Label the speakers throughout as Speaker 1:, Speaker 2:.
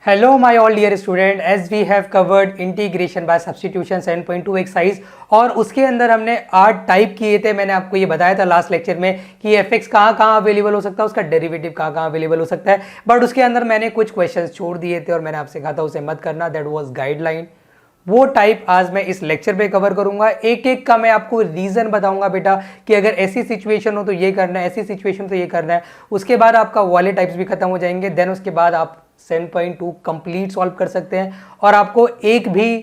Speaker 1: Hello my all dear student, as we have covered integration by substitution 7.2 exercise और उसके अंदर हमने 8 type किए थे। मैंने आपको ये बताया था लास्ट लेक्चर में कि fx कहाँ कहाँ अवेलेबल हो सकता है, उसका डेरिवेटिव कहाँ कहाँ अवेलेबल हो सकता है, बट उसके अंदर मैंने कुछ क्वेश्चंस छोड़ दिए थे और मैंने आपसे कहा था उसे मत करना, दैट वाज गाइडलाइन। वो टाइप आज मैं इस लेक्चर पे कवर करूंगा। एक एक का मैं आपको रीजन बताऊंगा बेटा कि अगर ऐसी सिचुएशन हो तो ये करना है, ऐसी सिचुएशन तो ये करना है। उसके बाद आपका वाले टाइप्स भी खत्म हो जाएंगे, देन उसके बाद आप 7.2 कंप्लीट सॉल्व कर सकते हैं और आपको एक भी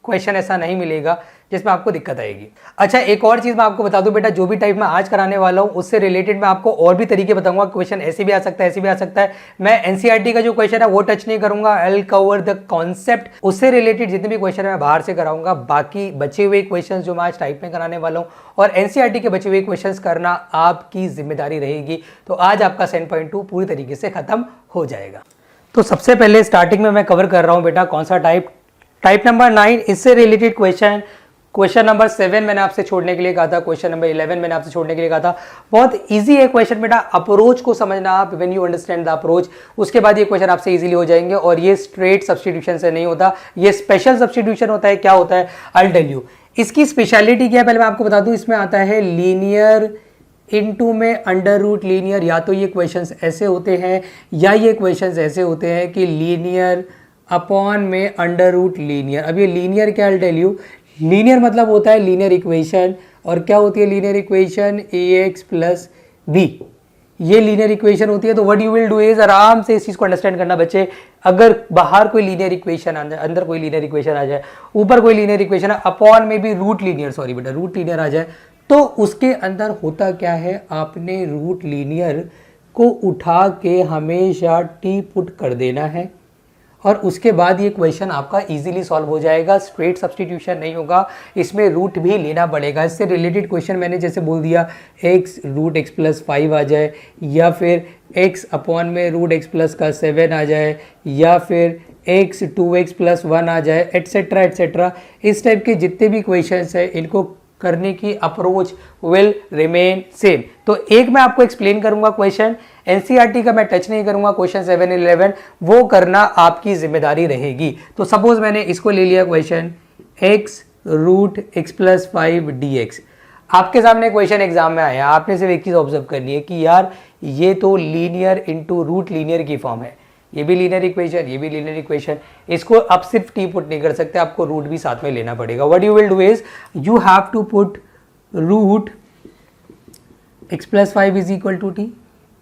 Speaker 1: क्वेश्चन ऐसा नहीं मिलेगा जिसमें आपको दिक्कत आएगी। अच्छा, एक और चीज मैं आपको बता दूं बेटा, जो भी टाइप मैं आज कराने वाला हूं उससे रिलेटेड मैं आपको और भी तरीके बताऊंगा। क्वेश्चन ऐसे भी आ सकता है, ऐसे भी आ सकता है। मैं एनसीईआरटी का जो क्वेश्चन है वो टच नहीं करूंगा, I will cover the concept. उससे रिलेटेड जितने भी क्वेश्चन है मैं बाहर से कराऊंगा। बाकी बचे हुए क्वेश्चन जो मैं आज टाइप में कराने वाला हूं और एनसीईआरटी के बचे हुए क्वेश्चन करना आपकी जिम्मेदारी रहेगी। तो आज आपका 7.2 पूरी तरीके से खत्म हो जाएगा। तो सबसे पहले स्टार्टिंग में मैं कवर कर रहा हूं बेटा कौन सा टाइप नंबर 9। इससे रिलेटेड क्वेश्चन नंबर 7 मैंने आपसे छोड़ने के लिए कहा था, क्वेश्चन नंबर 11 मैंने आपसे छोड़ने के लिए कहा था। बहुत इजी है क्वेश्चन बेटा, अप्रोच को समझना आप, when you understand the approach उसके बाद ये क्वेश्चन आपसे इजीली हो जाएंगे। और ये स्ट्रेट सब्स्टिट्यूशन से नहीं होता, ये स्पेशल सब्स्टिट्यूशन होता है। क्या होता है आई विल टेल यू। इसकी स्पेशलिटी क्या है पहले मैं आपको बता दूं। इसमें आता है लीनियर इनटू में अंडर रूट लीनियर। या तो ये क्वेश्चंस ऐसे होते हैं या ये क्वेश्चंस ऐसे होते हैं कि लीनियर अपॉन में अंडर रूट लीनियर। अब ये लीनियर क्या आई टेल यू, लीनियर मतलब होता है लीनियर इक्वेशन। और क्या होती है linear equation, ax plus b, ये लीनियर इक्वेशन होती है। तो what you will do is, आराम से इस चीज को अंडरस्टैंड करना बच्चे। अगर बाहर कोई लीनियर इक्वेशन आ जाए, अंदर कोई लीनियर इक्वेशन आ जाए, ऊपर कोई लीनियर इक्वेशन है, अपॉन में भी रूट लीनियर, सॉरी बेटा रूट लीनियर आ जाए, तो उसके अंदर होता क्या है, आपने रूट लीनियर को उठा के हमेशा टी पुट कर देना है और उसके बाद ये क्वेश्चन आपका इजीली सॉल्व हो जाएगा। स्ट्रेट सब्स्टिट्यूशन नहीं होगा, इसमें रूट भी लेना पड़ेगा। इससे रिलेटेड क्वेश्चन मैंने जैसे बोल दिया x रूट एक्स प्लस 5 आ जाए, या फिर x अपॉन में रूट एक्स प्लस का 7 आ जाए, या फिर x 2x प्लस 1 आ जाए, एट्सेट्रा एट्सेट्रा। इस टाइप के जितने भी क्वेश्चंस हैं इनको करने की अप्रोच विल रिमेन सेम। तो एक मैं आपको एक्सप्लेन करूंगा क्वेश्चन, एनसीईआरटी का मैं टच नहीं करूंगा। क्वेश्चन 7 11 वो करना आपकी जिम्मेदारी रहेगी। तो सपोज मैंने इसको ले लिया question x root x plus 5 dx। आपके सामने क्वेश्चन एग्जाम में आया, आपने सिर्फ एक चीज ऑब्जर्व करनी है कि यार ये तो लीनियर इंटू रूट लीनियर की फॉर्म है, ये भी लीनियर इक्वेशन, ये भी लीनियर इक्वेशन। इसको आप सिर्फ टी पुट नहीं कर सकते, आपको रूट भी साथ में लेना पड़ेगा। What you will do is you have to put root x plus 5 is equal to t.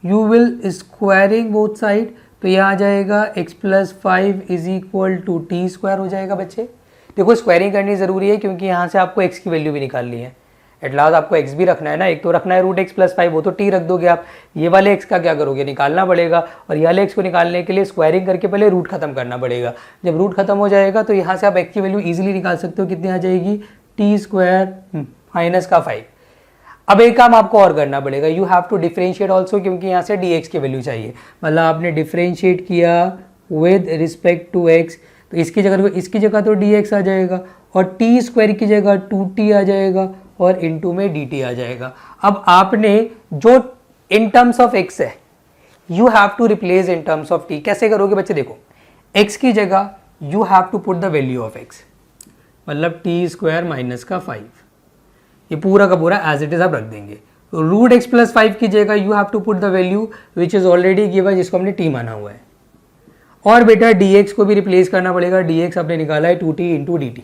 Speaker 1: You will squaring both side, तो यह आ जाएगा x plus 5 is equal to t square हो जाएगा। बच्चे देखो स्क्वायरिंग करनी जरूरी है क्योंकि यहाँ से आपको एक्स की वैल्यू भी निकालनी है। एट लास्ट आपको x भी रखना है ना, एक तो रखना है रूट एक्स प्लस 5, वो तो t रख दोगे आप। ये वाले x का क्या करोगे, निकालना पड़ेगा। और ये वाले x को निकालने के लिए स्क्वायरिंग करके पहले रूट खत्म करना पड़ेगा। जब रूट खत्म हो जाएगा तो यहाँ से आप x की वैल्यू इजीली निकाल सकते हो। कितनी आ जाएगी, टी स्क्वायर माइनस का 5। अब एक काम आपको और करना पड़ेगा, you have to differentiate also, क्योंकि यहाँ से dx की वैल्यू चाहिए। मतलब आपने डिफरेंशिएट किया विद रिस्पेक्ट टू x, तो इसकी जगह तो dx आ जाएगा और टी स्क्वायर की जगह 2t आ जाएगा और इनटू में dt आ जाएगा। अब आपने जो इन टर्म्स ऑफ x है you have to replace in terms of t। कैसे करोगे बच्चे, देखो x की जगह you have to put the value of x, मतलब टी स्क्वायर माइनस का 5, ये पूरा का पूरा एज इट इज आप रख देंगे। रूट एक्स प्लस 5 की जगह you have to put the value which is already given, जिसको हमने t माना हुआ है। और बेटा dx को भी रिप्लेस करना पड़ेगा, dx आपने निकाला है 2t इंटू dt।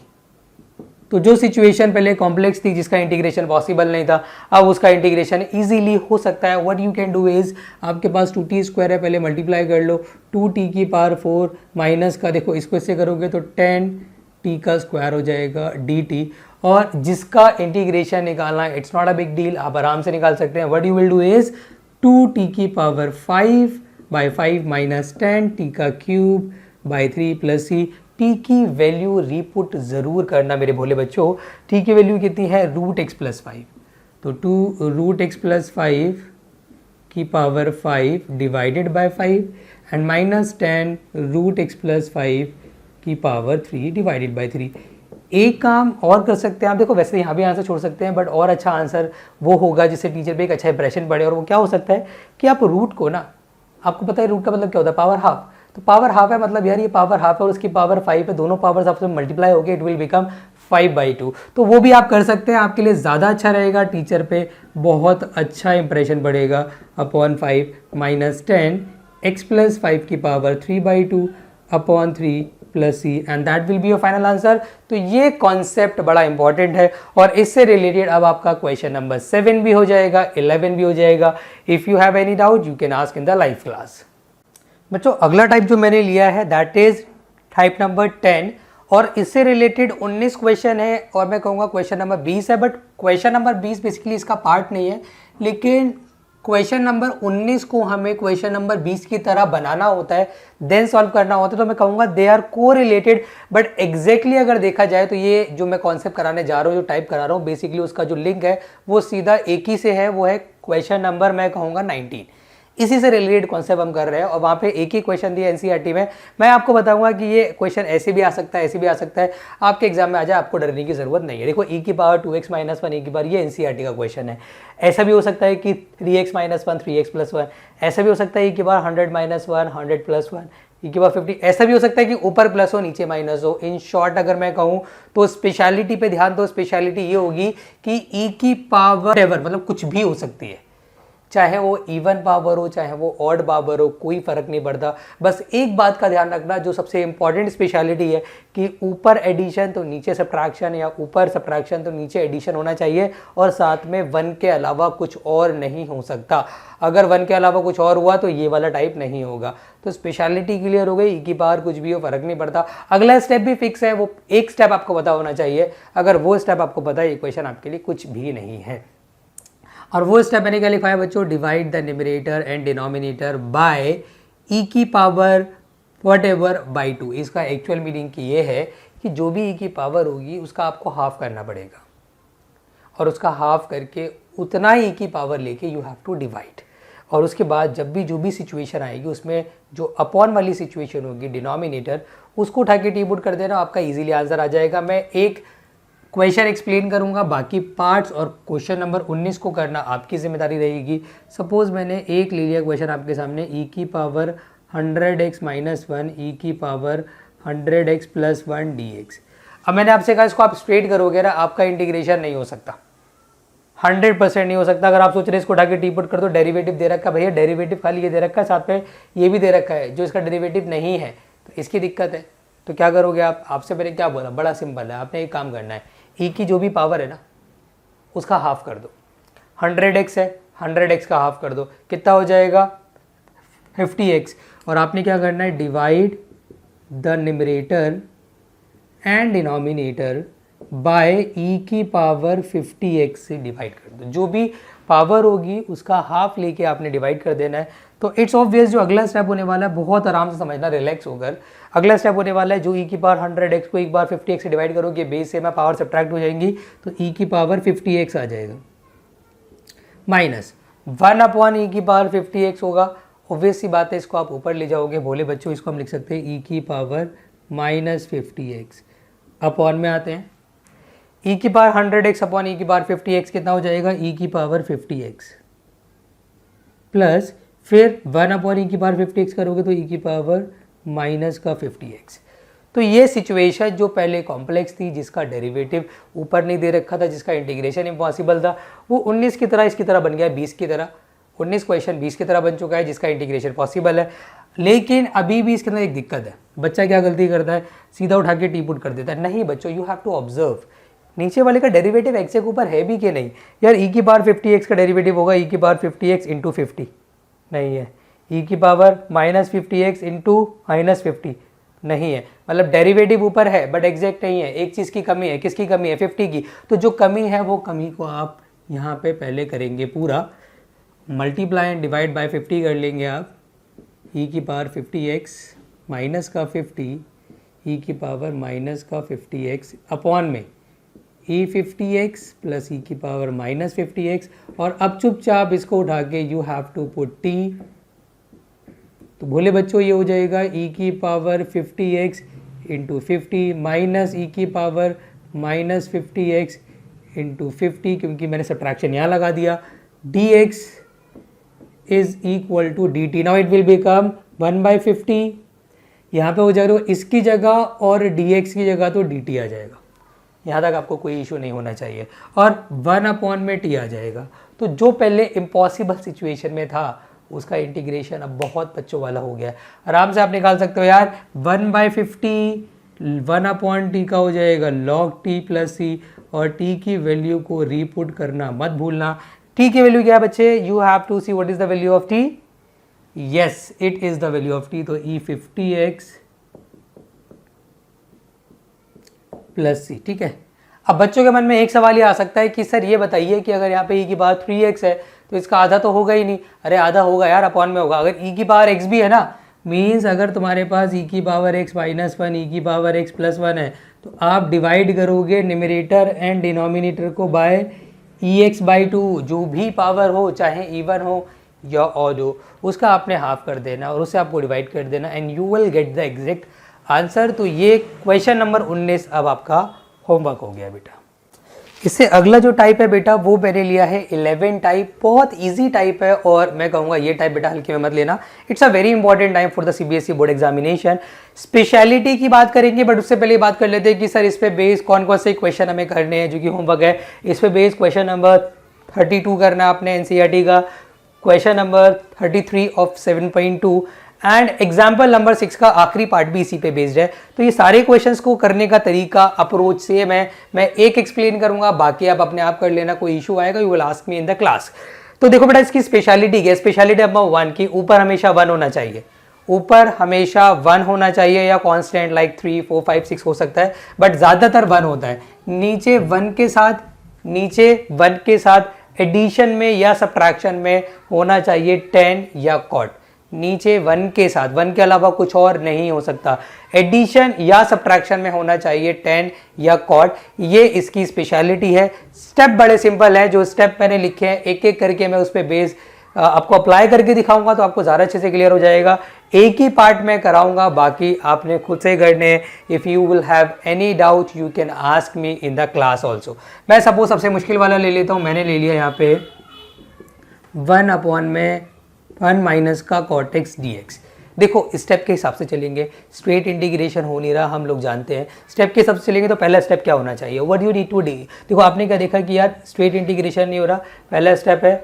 Speaker 1: तो जो सिचुएशन पहले कॉम्प्लेक्स थी जिसका इंटीग्रेशन पॉसिबल नहीं था, अब उसका इंटीग्रेशन इजीली हो सकता है। What you can do is, आपके पास 2t स्क्वायर है, पहले मल्टीप्लाई कर लो 2t की पावर 4 माइनस का, देखो इसको इससे करोगे तो 10t का स्क्वायर हो जाएगा dt। और जिसका इंटीग्रेशन निकालना है it's not a big deal, आप आराम से निकाल सकते हैं। What you will do is 2t की पावर 5 बाई 5 माइनस 10t का cube by 3 plus c। T की वैल्यू रीपुट जरूर करना मेरे भोले बच्चों। टी की वैल्यू कितनी है, रूट एक्स प्लस 5, तो 2 रूट एक्स प्लस 5 की power 5 divided by 5 and minus 10 root x plus 5 की पावर 3 डिवाइडेड बाय 3। एक काम और कर सकते हैं आप, देखो वैसे यहाँ भी आंसर छोड़ सकते हैं बट और अच्छा आंसर वो होगा जिससे टीचर पे एक अच्छा इंप्रेशन पड़े। और वो क्या हो सकता है कि आप रूट को ना, आपको पता है रूट का मतलब क्या होता है, पावर हाफ। तो पावर हाफ है, मतलब यार ये पावर हाफ है और उसकी पावर 5 है, दोनों पावर्स आपस में मल्टीप्लाई होके इट विल बिकम 5/2। तो वो भी आप कर सकते हैं, आपके लिए ज़्यादा अच्छा रहेगा, टीचर पे बहुत अच्छा इंप्रेशन पड़ेगा। अपॉन 5 माइनस 10 x प्लस 5 की power 3/2 upon 3 plus c, and that will be your final answer. तो ये कॉन्सेप्ट बड़ा इंपॉर्टेंट है और इससे रिलेटेड अब आपका क्वेश्चन नंबर 7 भी हो जाएगा, 11 भी हो जाएगा। If you have any doubt you can ask in the live class. बच्चों अगला टाइप जो मैंने लिया है दैट इज टाइप नंबर 10 और इससे रिलेटेड 19 क्वेश्चन है और मैं कहूँगा क्वेश्चन नंबर 20 है, बट क्वेश्चन नंबर 20 बेसिकली इसका पार्ट नहीं है, लेकिन क्वेश्चन नंबर 19 को हमें क्वेश्चन नंबर 20 की तरह बनाना होता है, देन सॉल्व करना होता है। तो मैं कहूँगा दे आर को रिलेटेड, बट एग्जैक्टली अगर देखा जाए तो ये जो मैं कॉन्सेप्ट कराने जा रहा हूँ, जो टाइप करा रहा हूँ, बेसिकली उसका जो लिंक है वो सीधा एक ही से है, वो है क्वेश्चन नंबर मैं कहूँगा 19। इसी से रिलेटेड कॉन्सेप्ट हम कर रहे हैं और वहाँ पे एक ही क्वेश्चन दिया एनसीईआरटी में। मैं आपको बताऊंगा कि ये क्वेश्चन ऐसे भी आ सकता है, ऐसे भी आ सकता है, आपके एग्जाम में आ जाए, आपको डरने की जरूरत नहीं है। देखो e की पावर 2x माइनस 1 e की पावर, ये एनसीईआरटी का क्वेश्चन है। ऐसा भी हो सकता है कि 3x माइनस 1 3x प्लस 1, ऐसा भी हो सकता है e की पावर 100 माइनस 1 100 प्लस 1 e की पावर 50, ऐसा भी हो सकता है कि ऊपर प्लस हो नीचे माइनस हो। इन शॉर्ट अगर मैं कहूँ तो स्पेशलिटी पे ध्यान दो, स्पेशलिटी ये होगी कि e की पावर मतलब कुछ भी हो सकती है, चाहे वो इवन पावर हो चाहे वो ऑड पावर हो, कोई फर्क नहीं पड़ता। बस एक बात का ध्यान रखना जो सबसे इंपॉर्टेंट स्पेशलिटी है कि ऊपर एडिशन तो नीचे सब्ट्रैक्शन, या ऊपर सब्ट्रैक्शन तो नीचे एडिशन होना चाहिए, और साथ में 1 के अलावा कुछ और नहीं हो सकता। अगर 1 के अलावा कुछ और हुआ तो ये वाला टाइप नहीं होगा। तो स्पेशलिटी क्लियर हो गई, e की पावर कुछ भी हो फर्क नहीं पड़ता। अगला स्टेप भी फिक्स है, वो एक स्टेप आपको पता होना चाहिए। अगर वो स्टेप आपको पता है, इक्वेशन आपके लिए कुछ भी नहीं है। और वो स्टेप मैंने क्या लिखा है बच्चों, divide the numerator and denominator by e की पावर वट एवर बाई 2। इसका एक्चुअल मीनिंग की ये है कि जो भी e की पावर होगी उसका आपको हाफ करना पड़ेगा, और उसका हाफ करके उतना ही e की पावर लेके यू हैव टू डिवाइड। और उसके बाद जब भी जो भी सिचुएशन आएगी उसमें जो अपॉन वाली सिचुएशन होगी डिनोमिनेटर, उसको उठा के टी पुट कर देना, आपका इजीली आंसर आ जाएगा। मैं एक क्वेश्चन एक्सप्लेन करूंगा, बाकी पार्ट्स और क्वेश्चन नंबर 19 को करना आपकी जिम्मेदारी रहेगी। सपोज मैंने एक ले लिया क्वेश्चन आपके सामने, e की पावर 100x माइनस 1 e की पावर 100x प्लस 1 dx। अब मैंने आपसे कहा इसको आप स्ट्रेट करोगे ना, आपका इंटीग्रेशन नहीं हो सकता, 100% नहीं हो सकता। अगर आप सोच रहे इसको उठा के टी पुट कर दो, डेरिवेटिव दे रखा है भैया, डेरिवेटिव खाली ये दे रखा है, साथ में ये भी दे रखा है जो इसका डेरिवेटिव नहीं है, तो इसकी दिक्कत है। तो क्या करोगे आप, आपसे मैंने क्या बोला, बड़ा सिंपल है, आपने एक काम करना है, e की जो भी पावर है ना उसका हाफ कर दो। 100x है, 100x का हाफ कर दो, कितना हो जाएगा 50x। और आपने क्या करना है, divide the numerator and denominator by e की पावर 50x से डिवाइड कर दो। जो भी पावर होगी उसका हाफ लेके आपने डिवाइड कर देना है। तो इट्स ऑब्वियस जो अगला स्टेप होने वाला है, बहुत आराम से समझना, रिलैक्स होकर। अगला स्टेप होने वाला है जो e की पावर 100x को एक बार 50x से डिवाइड करोगे, बेस से मैं पावर सब्ट्रैक्ट हो जाएंगी, तो e की पावर 50x आ जाएगा, माइनस 1 अपॉन e की पावर 50x होगा। ऑब्वियस सी बात है, इसको आप ऊपर ले जाओगे, बोले बच्चों इसको हम लिख सकते हैं e की पावर माइनस 50x। अपॉन में आते हैं, e की पावर 100x अपॉन e की पावर 50x कितना हो जाएगा, e की पावर 50x प्लस फिर 1 अपॉन e की पावर 50x करोगे तो e की पावर माइनस का 50x। तो ये सिचुएशन जो पहले कॉम्प्लेक्स थी, जिसका डेरिवेटिव ऊपर नहीं दे रखा था, जिसका इंटीग्रेशन इम्पॉसिबल था, वो 19 की तरह इसकी तरह बन गया, 20 की तरह। 19 क्वेश्चन 20 की तरह बन चुका है, जिसका इंटीग्रेशन पॉसिबल है। लेकिन अभी भी इसके अंदर एक दिक्कत है, बच्चा क्या गलती करता है, सीधा उठा के टी पुट कर देता है। नहीं बच्चों, यू हैव टू ऑब्जर्व नीचे वाले का डेरिवेटिव x के ऊपर है भी कि नहीं। यार e की पावर 50x का डेरिवेटिव होगा e की पावर 50x इंटू 50, नहीं है। e की power minus 50x into minus 50 नहीं है, मतलब डेरिवेटिव ऊपर है बट एग्जैक्ट नहीं है। एक चीज़ की कमी है, किसकी कमी है, 50 की। तो जो कमी है वो कमी को आप यहाँ पे पहले करेंगे पूरा, मल्टीप्लाई एंड डिवाइड बाय 50 कर लेंगे आप। e की पावर 50x माइनस का 50 e की पावर माइनस का 50x अपॉन में e 50x प्लस e की पावर माइनस 50x। और अब चुपचाप इसको उठा के you have to put t। तो भोले बच्चों ये हो जाएगा e की power 50x into 50 minus e की पावर माइनस 50x इंटू 50, क्योंकि मैंने सब्ट्रैक्शन यहाँ लगा दिया। dx is equal to dt। Now it will become 1/50 यहाँ पे हो जाएगा इसकी जगह और dx की जगह तो dt आ जाएगा। यहाँ तक आपको कोई इशू नहीं होना चाहिए। और 1/t आ जाएगा। तो जो पहले इम्पॉसिबल सिचुएशन में था उसका इंटीग्रेशन अब बहुत बच्चों वाला हो गया। आराम से आप निकाल सकते हो यार। 1/50 1/t का हो जाएगा log t प्लस c, और t की वैल्यू को रीपुट करना मत भूलना। t की वैल्यू क्या है बच्चे? You have to see what is the value of t। Yes, it is the value of t। तो e50x प्लस सी। ठीक है। अब बच्चों के मन में एक सवाल ये आ सकता है कि सर ये बताइए कि अगर यहाँ पे e की पावर 3x है तो इसका आधा तो होगा ही नहीं। अरे आधा होगा यार, अपॉन में होगा। अगर e की पावर x भी है ना, मीन्स अगर तुम्हारे पास e की पावर x माइनस 1 e की पावर x प्लस 1 है तो आप डिवाइड करोगे न्यूमरेटर एंड डिनोमिनेटर को बाय ex/2। जो भी पावर हो, चाहे इवन हो या ऑड हो, उसका आपने हाफ कर देना और उसे आपको डिवाइड कर देना and you will get the exact answer. तो ये क्वेश्चन नंबर 19 अब आपका होमवर्क हो गया बेटा। इससे अगला जो टाइप है बेटा वो मैंने लिया है 11 टाइप। बहुत इजी टाइप है और मैं कहूँगा ये टाइप बेटा हल्के में मत लेना। It's a very important type for the CBSE board examination. Speciality की बात करेंगे बट उससे पहले बात कर लेते हैं कि सर इस पे बेस कौन कौन से क्वेश्चन हमें करने हैं, जो कि होमवर्क है। इस पे बेस क्वेश्चन नंबर 32 करना आपने एनसीईआरटी का, question number 33 of 7.2 and example number 6 का आखिरी पार्ट भी इसी पे बेस्ड है। तो ये सारे क्वेश्चंस को करने का तरीका, अप्रोच से मैं एक एक्सप्लेन करूंगा, बाकी आप अपने आप कर लेना। कोई इशू आएगा you will ask me in the class. तो देखो बेटा इसकी स्पेशलिटी क्या है? स्पेशलिटी नंबर 1 की ऊपर हमेशा 1 होना चाहिए। ऊपर हमेशा 1 होना चाहिए या कॉन्स्टेंट लाइक 3 4 5 6 हो सकता है, बट ज्यादातर 1 होता है। नीचे 1 के साथ एडिशन में या सब्ट्रैक्शन में होना चाहिए 10 या कॉट। नीचे 1 के साथ, 1 के अलावा कुछ और नहीं हो सकता। एडिशन या सब्ट्रैक्शन में होना चाहिए 10 या कॉट। ये इसकी स्पेशलिटी है। स्टेप बड़े सिंपल है। जो स्टेप मैंने लिखे हैं एक एक करके मैं उस पर बेस आपको अप्लाई करके दिखाऊंगा तो आपको ज़्यादा अच्छे से क्लियर हो जाएगा। एक ही पार्ट में कराऊंगा, बाकी आपने खुद से करने। If you will have any doubt you can ask me in the class also. मैं सपोज सबसे मुश्किल वाला ले लेता हूँ। मैंने ले लिया यहाँ पे 1/1 माइनस का कॉटेक्स dx। देखो स्टेप के हिसाब से चलेंगे, स्ट्रेट इंटीग्रेशन हो नहीं रहा, हम लोग जानते हैं। स्टेप के हिसाब से चलेंगे तो पहला स्टेप क्या होना चाहिए? What you need to do. देखो आपने क्या देखा कि यार स्ट्रेट इंटीग्रेशन नहीं हो रहा। पहला स्टेप है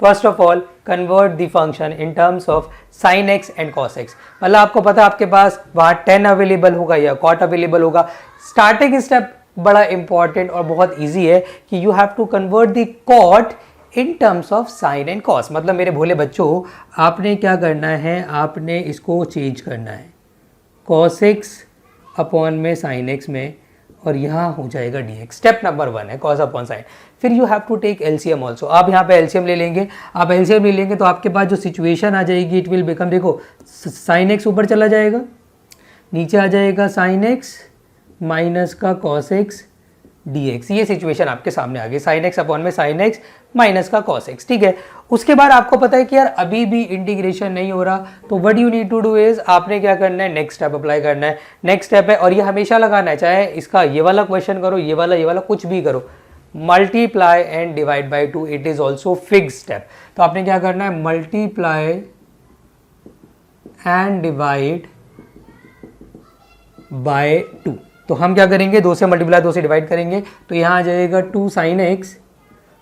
Speaker 1: first of all convert the function in terms of sine x and cos x. मतलब आपको पता है आपके पास वहाँ 10 अवेलेबल होगा या कॉट अवेलेबल होगा। स्टार्टिंग स्टेप बड़ा इंपॉर्टेंट और बहुत ईजी है कि you have to convert the cot in terms of sine and cos. मतलब मेरे भोले बच्चों आपने क्या करना है, आपने इसको चेंज करना है कॉस एक्स अपॉन में साइन एक्स में, और यहाँ हो जाएगा dx। स्टेप नंबर 1 है कॉस अपॉन साइन। फिर you have to take LCM also. आप यहाँ पे एलसीएम ले लेंगे। आप एलसीएम ले लेंगे तो आपके पास जो सिचुएशन आ जाएगी इट विल बिकम, देखो साइन एक्स ऊपर चला जाएगा, नीचे आ जाएगा साइन एक्स माइनस का कॉस एक्स dx। ये सिचुएशन आपके सामने आ गई, साइन एक्स अपॉन में साइन एक्स माइनस का कॉस एक्स। ठीक है। उसके बाद आपको पता है कि यार अभी भी इंटीग्रेशन नहीं हो रहा, तो what you need to do is आपने क्या करना है, नेक्स्ट स्टेप अप्लाई करना है। नेक्स्ट स्टेप है, और ये हमेशा लगाना है, चाहे इसका ये वाला क्वेश्चन करो, ये वाला कुछ भी करो, multiply and divide by 2। It is also fix step. तो आपने क्या करना है, मल्टीप्लाई एंड डिवाइड बाय 2। तो हम क्या करेंगे, 2 से मल्टीप्लाई 2 से डिवाइड करेंगे, तो यहाँ आ जाएगा 2 साइन एक्स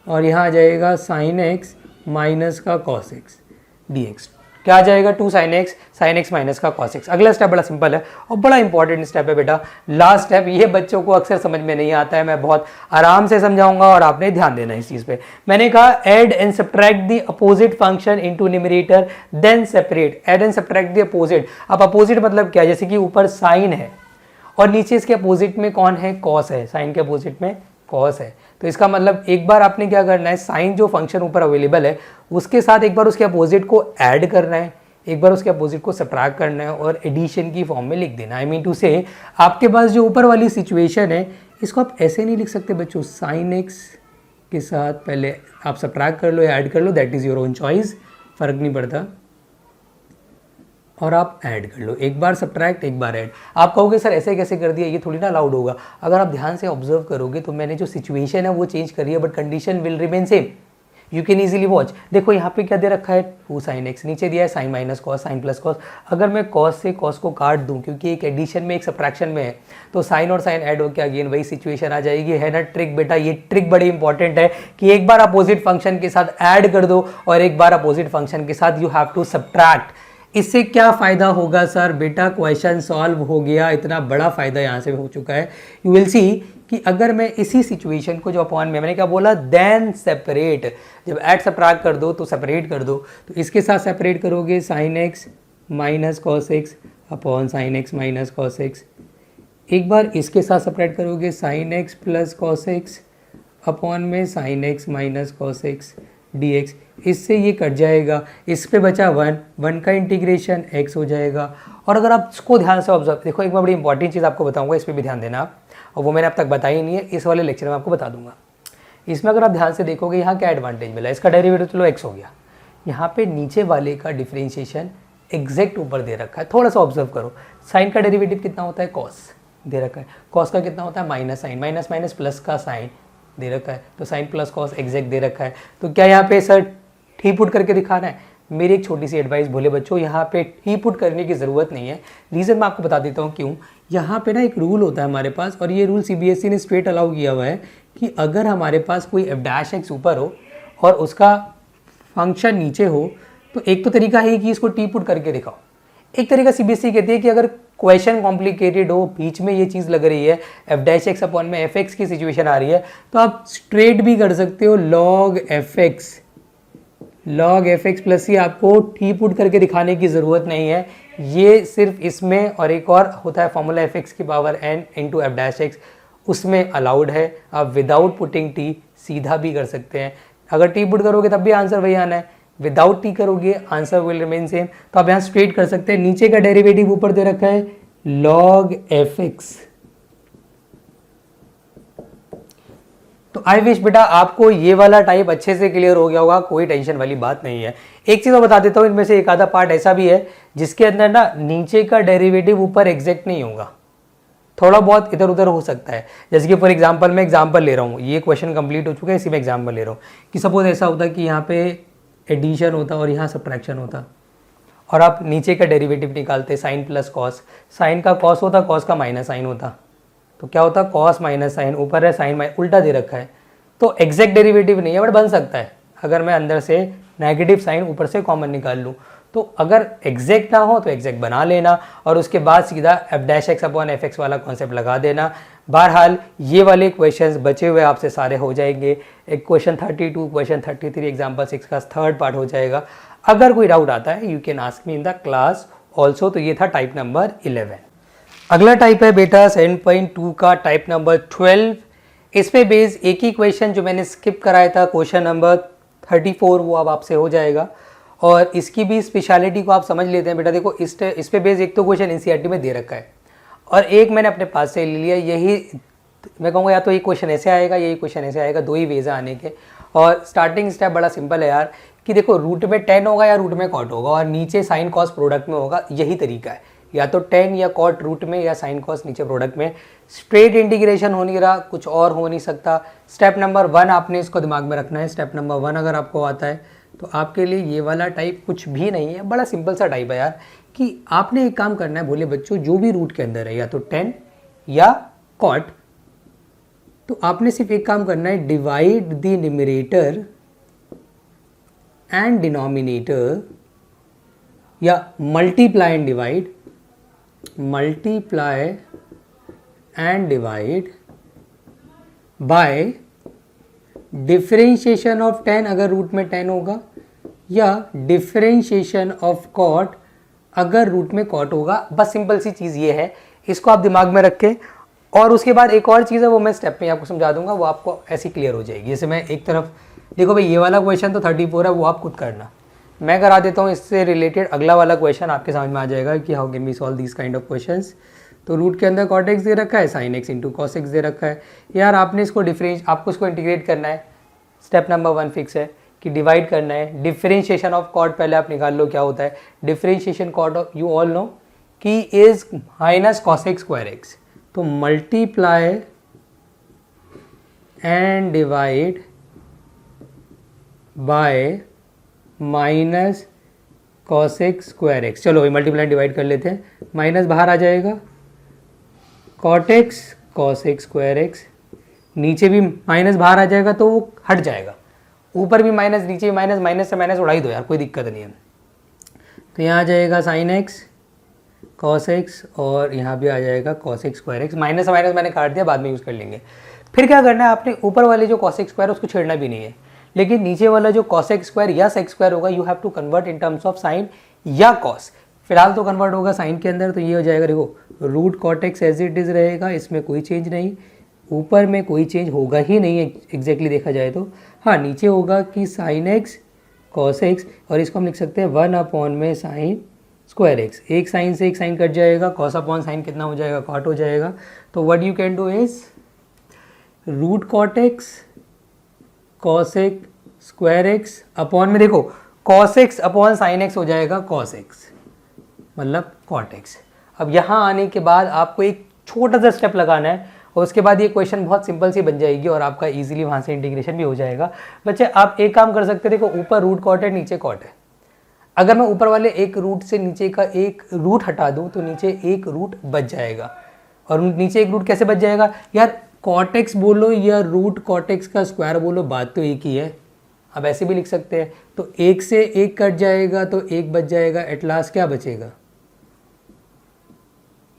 Speaker 1: और यहाँ आ जाएगा साइन एक्स माइनस का कॉस एक्स dx। क्या आ जाएगा, 2 साइन एक्स माइनस का कॉस एक्स। अगला स्टेप बड़ा सिंपल है और बड़ा इंपॉर्टेंट स्टेप है बेटा, लास्ट स्टेप। ये बच्चों को अक्सर समझ में नहीं आता है, मैं बहुत आराम से समझाऊंगा और आपने ध्यान देना इस चीज़ पे। मैंने कहा add and subtract the opposite function into numerator then separate. Add and subtract the opposite. अब अपोजिट मतलब क्या, जैसे कि ऊपर साइन है और नीचे इसके अपोजिट में कौन है, कॉस है। साइन के अपोजिट में कॉस है, तो इसका मतलब एक बार आपने क्या करना है, साइन जो फंक्शन ऊपर अवेलेबल है उसके साथ एक बार उसके अपोजिट को ऐड करना है, एक बार उसके अपोजिट को सब्ट्रैक्ट करना है और एडिशन की फॉर्म में लिख देना। आई मीन टू से आपके पास जो ऊपर वाली सिचुएशन है इसको आप ऐसे नहीं लिख सकते बच्चों, साइन एक्स के साथ पहले आप सब्ट्रैक्ट कर लो या ऐड कर लो, that is your own choice, फ़र्क नहीं पड़ता, और आप ऐड कर लो। एक बार सब्ट्रैक्ट एक बार ऐड। आप कहोगे सर ऐसे कैसे कर दिया, ये थोड़ी ना अलाउड होगा। अगर आप ध्यान से ऑब्जर्व करोगे तो मैंने जो सिचुएशन है वो चेंज करी है but condition will remain same. You can easily watch. देखो यहाँ पे क्या दे रखा है 2 sin x, नीचे दिया है sin minus cos sine plus cos. अगर मैं कॉस से कॉस को काट दूं क्योंकि एक एडिशन में एक सब्ट्रैक्शन में है तो साइन और साइन ऐड होकर अगेन वही सिचुएशन आ जाएगी, है ना ट्रिक बेटा। ये ट्रिक बड़ी इंपॉर्टेंट है कि एक बार अपोजिट फंक्शन के साथ ऐड कर दो और एक बार अपोजिट फंक्शन के साथ यू हैव टू सब्ट्रैक्ट। इससे क्या फायदा होगा सर? बेटा क्वेश्चन सॉल्व हो गया, इतना बड़ा फायदा यहाँ से हो चुका है। यू विल सी कि अगर मैं इसी सिचुएशन को जो अपॉन में मैंने क्या बोला देन सेपरेट, जब ऐड सब्ट्रैक्ट कर दो तो सेपरेट कर दो, तो इसके साथ सेपरेट करोगे sine x minus cos x upon sine x minus cos x. एक बार इसके साथ सेपरेट करोगे sine x plus cos x upon में sine x minus cos x dx। इससे ये कट जाएगा, इस पे बचा 1 का इंटीग्रेशन x हो जाएगा। और अगर आप इसको ध्यान से ऑब्जर्व, देखो एक मैं बड़ी इंपॉर्टेंट चीज़ आपको बताऊंगा, इस पर भी ध्यान देना आप, और वो मैंने अब तक बताई नहीं है, इस वाले लेक्चर में आपको बता दूंगा। इसमें अगर आप ध्यान से देखोगे यहाँ क्या एडवांटेज मिला, इसका डेरिवेटिव चलो x हो गया, यहाँ पे नीचे वाले का डिफ्रेंशिएशन एग्जैक्ट ऊपर दे रखा है। थोड़ा सा ऑब्जर्व करो, साइन का डेरिवेटिव कितना होता है कॉस दे रखा है, कॉस का कितना होता है minus sine, minus minus plus का साइन दे रखा है, तो साइन प्लस कॉस एग्जैक्ट दे रखा है। तो क्या यहाँ पे सर टी पुट करके दिखाना है? मेरी एक छोटी सी एडवाइस भोले बच्चों, यहाँ पे टी पुट करने की ज़रूरत नहीं है। रीज़न मैं आपको बता देता हूँ क्यों। यहाँ पे ना एक रूल होता है हमारे पास, और ये रूल सीबीएसई ने स्ट्रेट अलाउ किया हुआ है कि अगर हमारे पास कोई एफ डैश एक्स ऊपर हो और उसका फंक्शन नीचे हो तो एक तो तरीका है कि इसको टी पुट करके दिखाओ। एक तरीका सीबीएसई कहती है कि अगर क्वेश्चन कॉम्प्लिकेटेड हो, बीच में ये चीज़ लग रही है एफ डैश एक्स अपॉन में एफ एक्स की सिचुएशन आ रही है, तो आप स्ट्रेट भी कर सकते हो लॉग एफ एक्स प्लस ही, आपको टी पुट करके दिखाने की ज़रूरत नहीं है। ये सिर्फ इसमें, और एक और होता है फॉर्मूला एफ एक्स की power n into f dash x, उसमें अलाउड है। आप विदाउट पुटिंग टी सीधा भी कर सकते हैं। अगर टी पुट करोगे तब भी आंसर वही आना है, विदाउट टी करोगे आंसर विल रिमेन सेम। तो आप यहाँ स्ट्रेट कर सकते हैं। नीचे का डेरिवेटिव ऊपर दे रखा है लॉग एफ एक्स। तो आई विश बेटा आपको ये वाला टाइप अच्छे से क्लियर हो गया होगा, कोई टेंशन वाली बात नहीं है। एक चीज़ मैं बता देता हूँ, इनमें से एक आधा पार्ट ऐसा भी है जिसके अंदर ना नीचे का डेरिवेटिव ऊपर एग्जैक्ट नहीं होगा, थोड़ा बहुत इधर उधर हो सकता है। जैसे कि फॉर एग्जांपल मैं एग्जांपल ले रहा हूँ, ये क्वेश्चन कंप्लीट हो चुका है, इसी में एग्जांपल ले रहा हूँ कि सपोज ऐसा होता कि यहाँ पे एडिशन होता और यहाँ सब्ट्रैक्शन होता, और आप नीचे का डेरिवेटिव निकालते साइन प्लस कॉस, साइन का कॉस होता, कॉस का माइनस साइन होता, तो क्या होता कॉस माइनस साइन, ऊपर है साइन उल्टा दे रखा है, तो एग्जैक्ट डेरिवेटिव नहीं है बट बन सकता है अगर मैं अंदर से नेगेटिव साइन ऊपर से कॉमन निकाल लूँ। तो अगर एग्जैक्ट ना हो तो एग्जैक्ट बना लेना और उसके बाद सीधा F dash x upon F x वाला कॉन्सेप्ट लगा देना। बहरहाल ये वाले क्वेश्चंस बचे हुए आपसे सारे हो जाएंगे। एक क्वेश्चन 32, क्वेश्चन 33, एग्जाम्पल 6 का थर्ड पार्ट हो जाएगा। अगर कोई डाउट आता है you can ask me in the class also. तो ये था टाइप नंबर 11। अगला टाइप है बेटा 7.2 का टाइप नंबर 12। इस पे बेस एक ही क्वेश्चन जो मैंने स्किप कराया था क्वेश्चन नंबर 34, वो अब आपसे हो जाएगा। और इसकी भी स्पेशलिटी को आप समझ लेते हैं बेटा। देखो इस पे बेस एक तो क्वेश्चन एनसीईआरटी में दे रखा है और एक मैंने अपने पास से ले लिया। यही मैं कहूँगा या तो ये क्वेश्चन ऐसे आएगा, यही क्वेश्चन ऐसे आएगा, दो ही वेज आने के। और स्टार्टिंग स्टेप बड़ा सिंपल है यार कि देखो रूट में 10 होगा या रूट में कॉट होगा और नीचे साइन कॉस प्रोडक्ट में होगा, यही तरीका है। या तो 10 या कॉट रूट में या साइन कॉस नीचे प्रोडक्ट में। स्ट्रेट इंटीग्रेशन हो नहीं रहा, कुछ और हो नहीं सकता। स्टेप नंबर 1 आपने इसको दिमाग में रखना है। स्टेप नंबर 1 अगर आपको आता है तो आपके लिए ये वाला टाइप कुछ भी नहीं है, बड़ा सिंपल सा टाइप है यार कि आपने एक काम करना है बोले बच्चों, जो भी रूट के अंदर है या तो 10 या कॉट, तो आपने सिर्फ एक काम करना है, divide the numerator and denominator, या multiply and divide, multiply and divide by differentiation of 10 अगर रूट में 10 होगा, या डिफरेंशिएशन ऑफ कॉट अगर रूट में कॉट होगा। बस सिंपल सी चीज़ ये है, इसको आप दिमाग में रख के। और उसके बाद एक और चीज़ है, वो मैं स्टेप में आपको समझा दूंगा, वो आपको ऐसी क्लियर हो जाएगी। जैसे मैं एक तरफ देखो भाई, ये वाला क्वेश्चन तो 34 है, वो आप खुद करना, मैं करा देता हूँ। इससे रिलेटेड अगला वाला क्वेश्चन आपके समझ में आ जाएगा कि how can we solve this kind of questions. तो रूट के अंदर कॉट एक्स दे रखा है, sine x into cos x दे रखा है। यार आपने इसको आपको इसको इंटीग्रेट करना है। स्टेप नंबर 1 फिक्स है कि डिवाइड करना है। डिफरेंशिएशन ऑफ कॉट पहले आप निकाल लो क्या होता है। Differentiation cot of you all know कि is minus cos x square x. तो multiply and divide by minus cos x square x. चलो मल्टीप्लाई डिवाइड कर लेते हैं, माइनस बाहर आ जाएगा, cot x cos x square x, नीचे भी माइनस बाहर आ जाएगा तो वो हट जाएगा, ऊपर भी माइनस नीचे भी माइनस, माइनस से माइनस उड़ाई दो यार, कोई दिक्कत नहीं है। तो यहाँ आ जाएगा साइन एक्स कॉस एक्स और यहाँ भी आ जाएगा cos x square x, minus minus मैंने काट दिया, बाद में यूज़ कर लेंगे। फिर क्या करना है, आपने ऊपर वाले जो कॉस एक्स स्क्वायर उसको छेड़ना भी नहीं है, लेकिन नीचे वाला जो कॉस एक्स स्क्वायर या सेक्स स्क्वायर होगा you have to convert in terms of sine या कॉस। फिलहाल तो कन्वर्ट होगा साइन के अंदर, तो ये हो जाएगा, देखो root cot x as it is रहेगा, इसमें कोई चेंज नहीं, ऊपर में कोई चेंज होगा ही नहीं एग्जैक्टली देखा जाए तो। हाँ नीचे होगा कि साइन एक्स कॉस एक्स, और इसको हम लिख सकते हैं 1 अपॉन में साइन स्क्वायर एक्स, एक साइन से एक साइन कट जाएगा, कॉस अपॉन साइन कितना हो जाएगा, कॉट हो जाएगा। तो what you can do is root cot x cos x square x upon में, देखो cos x upon sine x हो जाएगा कॉस एक्स, मतलब कॉट एक्स। अब यहाँ आने के बाद आपको एक छोटा सा स्टेप लगाना है और उसके बाद ये क्वेश्चन बहुत सिंपल सी बन जाएगी और आपका इजीली वहाँ से इंटीग्रेशन भी हो जाएगा। बच्चे आप एक काम कर सकते हैं, देखो ऊपर रूट कॉट है नीचे कॉट है, अगर मैं ऊपर वाले एक रूट से नीचे का एक रूट हटा दूं तो नीचे एक रूट बच जाएगा। और नीचे एक रूट कैसे बच जाएगा यार, कॉट एक्स बोलो या रूट कॉट एक्स का स्क्वायर बोलो, बात तो एक ही है। अब ऐसे भी लिख सकते हैं, तो एक से एक कट जाएगा तो एक बच जाएगा, एट लास्ट क्या बचेगा,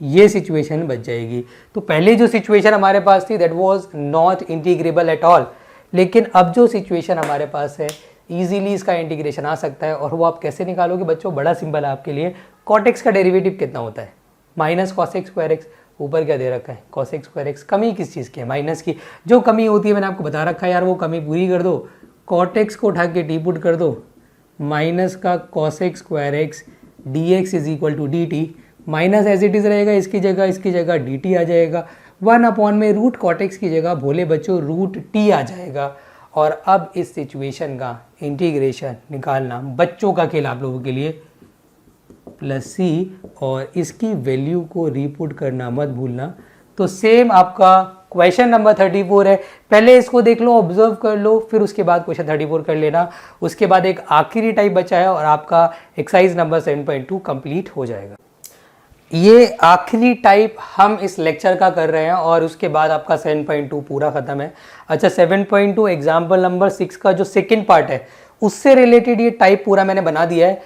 Speaker 1: ये सिचुएशन बच जाएगी। तो पहले जो सिचुएशन हमारे पास थी that was not integrable at all, लेकिन अब जो सिचुएशन हमारे पास है इजीली इसका इंटीग्रेशन आ सकता है। और वो आप कैसे निकालोगे बच्चों, बड़ा सिंपल है आपके लिए। कॉट एक्स का डेरिवेटिव कितना होता है, minus cos x square x, ऊपर क्या दे रखा है कॉस एक्स स्क्वायर एक्स। कमी किस चीज़ की है, माइनस की। जो कमी होती है मैंने आपको बता रखा है यार, वो कमी पूरी कर दो, कॉट एक्स को उठा के टी पुट कर दो, माइनस का cos x square x d x is equal to d t, minus as it is रहेगा, इसकी जगह डी टी आ जाएगा, 1 अपॉन में रूट कॉट एक्स की जगह भोले बच्चों रूट टी आ जाएगा। और अब इस सिचुएशन का इंटीग्रेशन निकालना बच्चों का खेल आप लोगों के लिए, प्लस सी, और इसकी वैल्यू को रीपुट करना मत भूलना। तो सेम आपका क्वेश्चन नंबर 34 है, पहले इसको देख लो, ऑब्जर्व कर लो, फिर उसके बाद क्वेश्चन 34 कर लेना। उसके बाद एक आखिरी टाइप बचा है और आपका एक्सरसाइज नंबर 7.2 कंप्लीट हो जाएगा। ये आखिरी टाइप हम इस लेक्चर का कर रहे हैं और उसके बाद आपका 7.2 पूरा खत्म है। अच्छा 7.2 एग्जाम्पल नंबर 6 का जो सेकंड पार्ट है उससे रिलेटेड ये टाइप पूरा मैंने बना दिया है।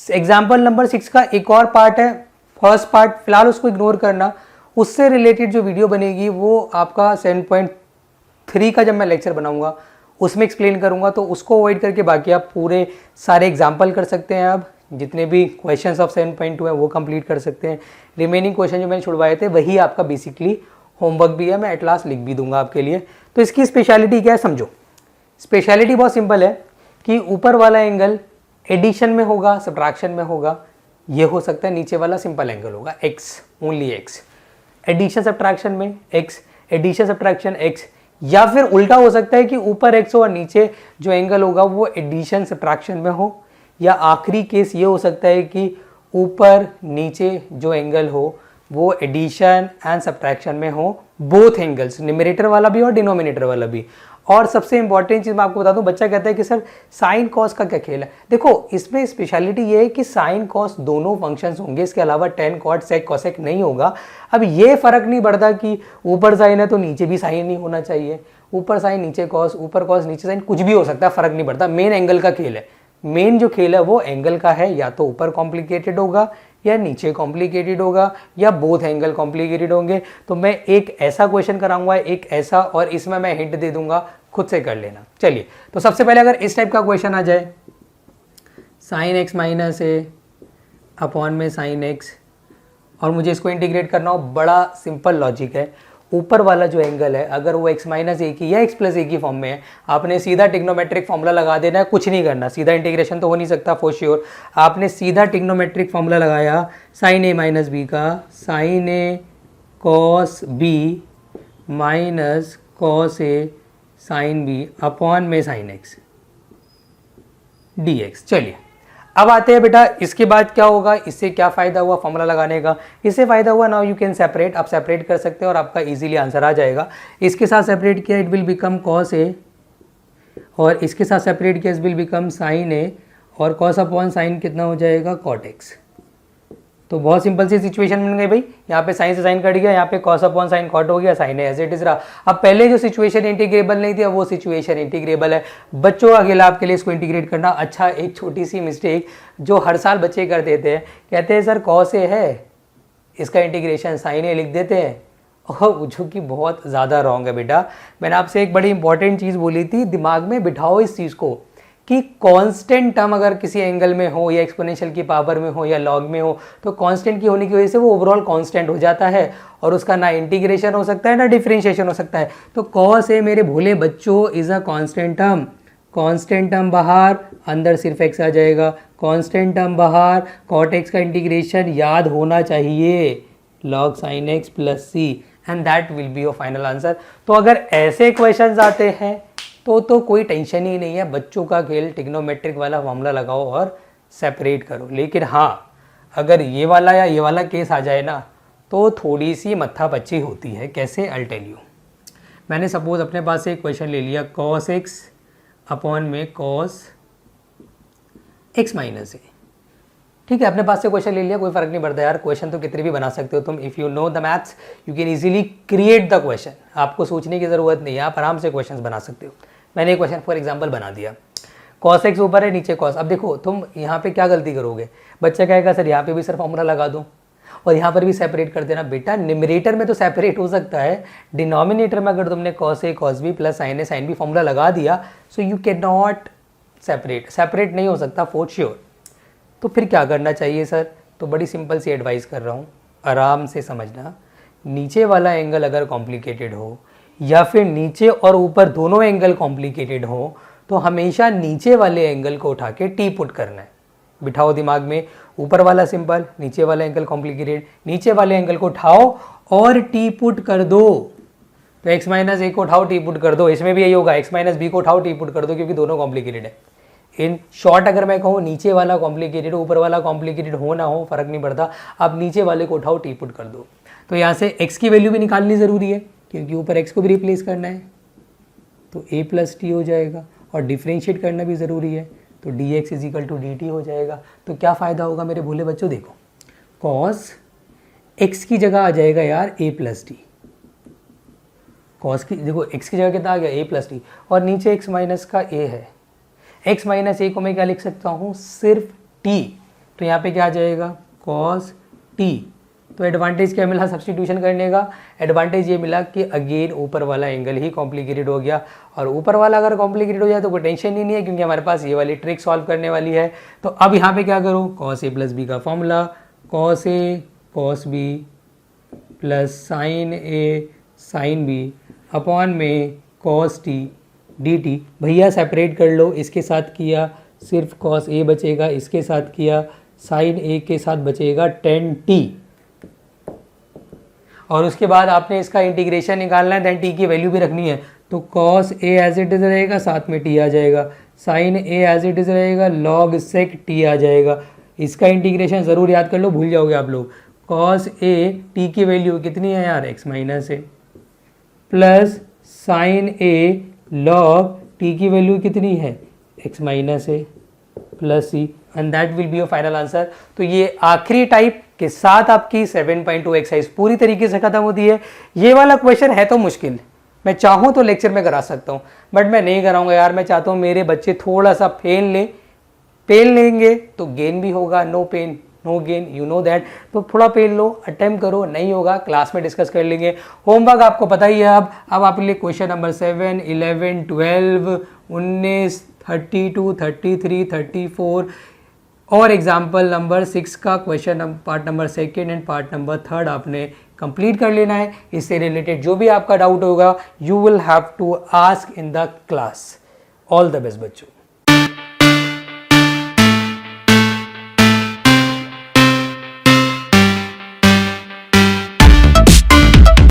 Speaker 1: एग्जाम्पल नंबर 6 का एक और पार्ट है, फर्स्ट पार्ट, फिलहाल उसको इग्नोर करना। उससे रिलेटेड जो वीडियो बनेगी वो आपका 7.3 का जब मैं लेक्चर बनाऊंगा उसमें एक्सप्लेन करूंगा, तो उसको अवॉइड करके बाकी आप पूरे सारे एग्जाम्पल कर सकते हैं। आप जितने भी क्वेश्चंस ऑफ 7.2 है वो कंप्लीट कर सकते हैं। रिमेनिंग क्वेश्चन जो मैंने छुड़वाए थे वही आपका बेसिकली होमवर्क भी है, मैं एट लास्ट लिख भी दूंगा आपके लिए। तो इसकी स्पेशलिटी क्या है समझो। स्पेशलिटी बहुत सिंपल है कि ऊपर वाला एंगल एडिशन में होगा, सब्ट्रैक्शन में होगा, ये हो सकता है नीचे वाला सिंपल एंगल होगा x, only x. Addition subtraction में एक्स, एडिशन सब्ट्रैक्शन एक्स, या फिर उल्टा हो सकता है कि ऊपर एक्स हो और नीचे जो एंगल होगा वो एडिशन सब्ट्रैक्शन में हो, या आखिरी केस ये हो सकता है कि ऊपर नीचे जो एंगल हो वो एडिशन एंड सब्ट्रैक्शन में हो, बोथ एंगल्स, न्यूमरेटर वाला भी और डिनोमिनेटर वाला भी। और सबसे इंपॉर्टेंट चीज़ मैं आपको बता दूं, बच्चा कहता है कि सर साइन कॉस का क्या खेल है। देखो इसमें स्पेशलिटी ये है कि साइन कॉस दोनों फंक्शंस होंगे, इसके अलावा टेन कॉट सेक कॉसेक नहीं होगा। अब ये फर्क नहीं पड़ता कि ऊपर साइन है तो नीचे भी साइन नहीं होना चाहिए, ऊपर साइन नीचे कॉस, ऊपर कॉस नीचे साइन, कुछ भी हो सकता है, फर्क नहीं पड़ता। मेन एंगल का खेल है, मेन जो खेल है वो एंगल का है, या तो ऊपर कॉम्प्लिकेटेड होगा या नीचे कॉम्प्लिकेटेड होगा या बोथ एंगल कॉम्प्लिकेटेड होंगे। तो मैं एक ऐसा क्वेश्चन कराऊंगा, एक ऐसा, और इसमें मैं हिंट दे दूंगा, खुद से कर लेना। चलिए तो सबसे पहले अगर इस टाइप का क्वेश्चन आ जाए, साइन एक्स माइनस ए अपॉन में साइन एक्स, और मुझे इसको इंटीग्रेट करना हो, बड़ा सिंपल लॉजिक है। ऊपर वाला जो एंगल है अगर वो x माइनस ए की या x प्लस ए की फॉर्म में है, आपने सीधा ट्रिग्नोमेट्रिक फॉर्मूला लगा देना है, कुछ नहीं करना, सीधा इंटीग्रेशन तो हो नहीं सकता फॉर श्योर। आपने सीधा ट्रिग्नोमेट्रिक फॉर्मूला लगाया साइन ए माइनस बी का, sign A cos B minus cos A sine b upon में साइन एक्स डी एक्स। चलिए अब आते हैं बेटा, इसके बाद क्या होगा, इससे क्या फ़ायदा हुआ फॉर्मूला लगाने का, इससे फ़ायदा हुआ नाउ यू कैन सेपरेट, आप सेपरेट कर सकते हैं और आपका इजीली आंसर आ जाएगा। इसके साथ सेपरेट किया, it will become cos a, और इसके साथ separate case will become sine a और कॉस अपॉन साइन कितना हो जाएगा कॉट एक्स। तो बहुत सिंपल सी सिचुएशन बन गई भाई, यहाँ पे साइन से साइन कट गया, यहाँ पे कॉस अपॉन साइन कॉट हो गया, साइन है एज इट इज रहा। अब पहले जो सिचुएशन इंटीग्रेबल नहीं थी अब वो सिचुएशन इंटीग्रेबल है। बच्चों अकेला आपके लिए इसको इंटीग्रेट करना। अच्छा, एक छोटी सी मिस्टेक जो हर साल बच्चे कर देते हैं, कहते हैं सर कॉस ए है, इसका इंटीग्रेशन साइन ए लिख देते हैं, और जो कि बहुत ज़्यादा रॉन्ग है बेटा। मैंने आपसे एक बड़ी इंपॉर्टेंट चीज़ बोली थी, दिमाग में बिठाओ इस चीज़ को कि कांस्टेंट टर्म अगर किसी एंगल में हो या एक्सपोनेंशियल की पावर में हो या लॉग में हो तो कांस्टेंट की होने की वजह से वो ओवरऑल कांस्टेंट हो जाता है और उसका ना इंटीग्रेशन हो सकता है ना डिफरेंशिएशन हो सकता है। तो कॉस ए मेरे भोले बच्चों is a constant term. Constant term बाहर, अंदर सिर्फ एक्स आ जाएगा। कांस्टेंट टर्म बाहर, कॉट एक्स का इंटीग्रेशन याद होना चाहिए, log sine x plus c, and that will be your final answer. तो अगर ऐसे क्वेश्चंस आते हैं तो कोई टेंशन ही नहीं है, बच्चों का खेल ट्रिग्नोमेट्रिक वाला फॉर्मूला लगाओ और सेपरेट करो। लेकिन हाँ, अगर ये वाला या ये वाला केस आ जाए ना तो थोड़ी सी मत्थापच्ची होती है। कैसे, आई टेल यू। मैंने सपोज अपने पास से एक क्वेश्चन ले लिया, कॉस एक्स अपॉन में कॉस एक्स माइनस ए। ठीक है, अपने पास से क्वेश्चन ले लिया, कोई फर्क नहीं पड़ता यार, क्वेश्चन तो कितने भी बना सकते हो तुम। If you know the maths you can easily create the question. आपको सोचने की ज़रूरत नहीं है, आप आराम से क्वेश्चन बना सकते हो। मैंने एक क्वेश्चन फॉर एग्जांपल बना दिया, कॉस एक्स ऊपर है नीचे कॉस। अब देखो तुम यहाँ पे क्या गलती करोगे, बच्चा कहेगा सर यहाँ पे भी सर फॉर्मूला लगा दूँ और यहाँ पर भी सेपरेट कर देना। बेटा न्यूमरेटर में तो सेपरेट हो सकता है, डिनोमिनेटर में अगर तुमने cos A cos B plus sine a sine B formula लगा दिया so you can not separate नहीं हो सकता फॉर श्योर। तो फिर क्या करना चाहिए सर, तो बड़ी सिंपल सी एडवाइस कर रहा हूँ, आराम से समझना। नीचे वाला एंगल अगर कॉम्प्लिकेटेड हो या फिर नीचे और ऊपर दोनों एंगल कॉम्प्लिकेटेड हो तो हमेशा नीचे वाले एंगल को उठा के टी पुट करना है। बिठाओ दिमाग में, ऊपर वाला सिंपल, नीचे वाला एंगल कॉम्प्लिकेटेड, नीचे वाले एंगल को उठाओ और टी पुट कर दो। तो x माइनस ए को उठाओ टी पुट कर दो, इसमें भी यही होगा, x माइनस बी को उठाओ टी पुट कर दो, क्योंकि दोनों कॉम्प्लिकेटेड है। इन शॉर्ट अगर मैं कहूँ नीचे वाला कॉम्प्लिकेटेड ऊपर वाला कॉम्प्लिकेटेड हो ना हो फर्क नहीं पड़ता, आप नीचे वाले को उठाओ टी पुट कर दो। तो यहाँ से x की वैल्यू भी निकालनी ज़रूरी है क्योंकि ऊपर x को भी रिप्लेस करना है, तो a प्लस टी हो जाएगा, और डिफ्रेंशिएट करना भी ज़रूरी है तो dx is equal to dt हो जाएगा। तो क्या फ़ायदा होगा मेरे भोले बच्चों, देखो cos x की जगह आ जाएगा यार a प्लस टी। कॉस की देखो x की जगह कितना आ गया a प्लस टी, और नीचे x माइनस का a है। x माइनस ए को मैं क्या लिख सकता हूँ, सिर्फ t, तो यहाँ पे क्या आ जाएगा cos t। तो एडवांटेज क्या मिला सब्स्टिट्यूशन करने का, एडवांटेज ये मिला कि अगेन ऊपर वाला एंगल ही कॉम्प्लिकेटेड हो गया, और ऊपर वाला अगर कॉम्प्लिकेटेड हो जाए तो कोई टेंशन ही नहीं है क्योंकि हमारे पास ये वाली ट्रिक सॉल्व करने वाली है। तो अब यहाँ पे क्या करो, cos a प्लस बी का formula, cos a cos b plus sine a sine b upon में cos t dt। भैया सेपरेट कर लो, इसके साथ किया सिर्फ cos a बचेगा, इसके साथ किया साइन a के साथ बचेगा tan t, और उसके बाद आपने इसका इंटीग्रेशन निकालना है, देन t की वैल्यू भी रखनी है। तो cos a as it is रहेगा, साथ में t आ जाएगा, sine a as it is रहेगा, log sec t आ जाएगा। इसका इंटीग्रेशन ज़रूर याद कर लो, भूल जाओगे आप लोग। cos a t की वैल्यू कितनी है यार, x minus a, plus sine a log t की वैल्यू कितनी है, x minus a plus c, and that will be your final answer. तो ये आखिरी टाइप के साथ आपकी 7.2 एक्सरसाइज पूरी तरीके से खत्म होती है। ये वाला क्वेश्चन है तो मुश्किल, मैं चाहूँ तो लेक्चर में करा सकता हूँ बट मैं नहीं कराऊंगा यार। मैं चाहता हूँ मेरे बच्चे थोड़ा सा पेन लेंगे तो गेन भी होगा, no pain no gain, you know that. तो थोड़ा पेन लो, अटेम्प्ट करो, नहीं होगा क्लास में डिस्कस कर लेंगे। होमवर्क आपको पता ही है। अब आपके लिए क्वेश्चन नंबर 7, 11, 12, 19, 32, 33, 34 और एग्जाम्पल नंबर 6 का question part number 2 and part number 3 आपने कंप्लीट कर लेना है। इससे रिलेटेड जो भी आपका डाउट होगा you will have to ask in the class. All the best बच्चों।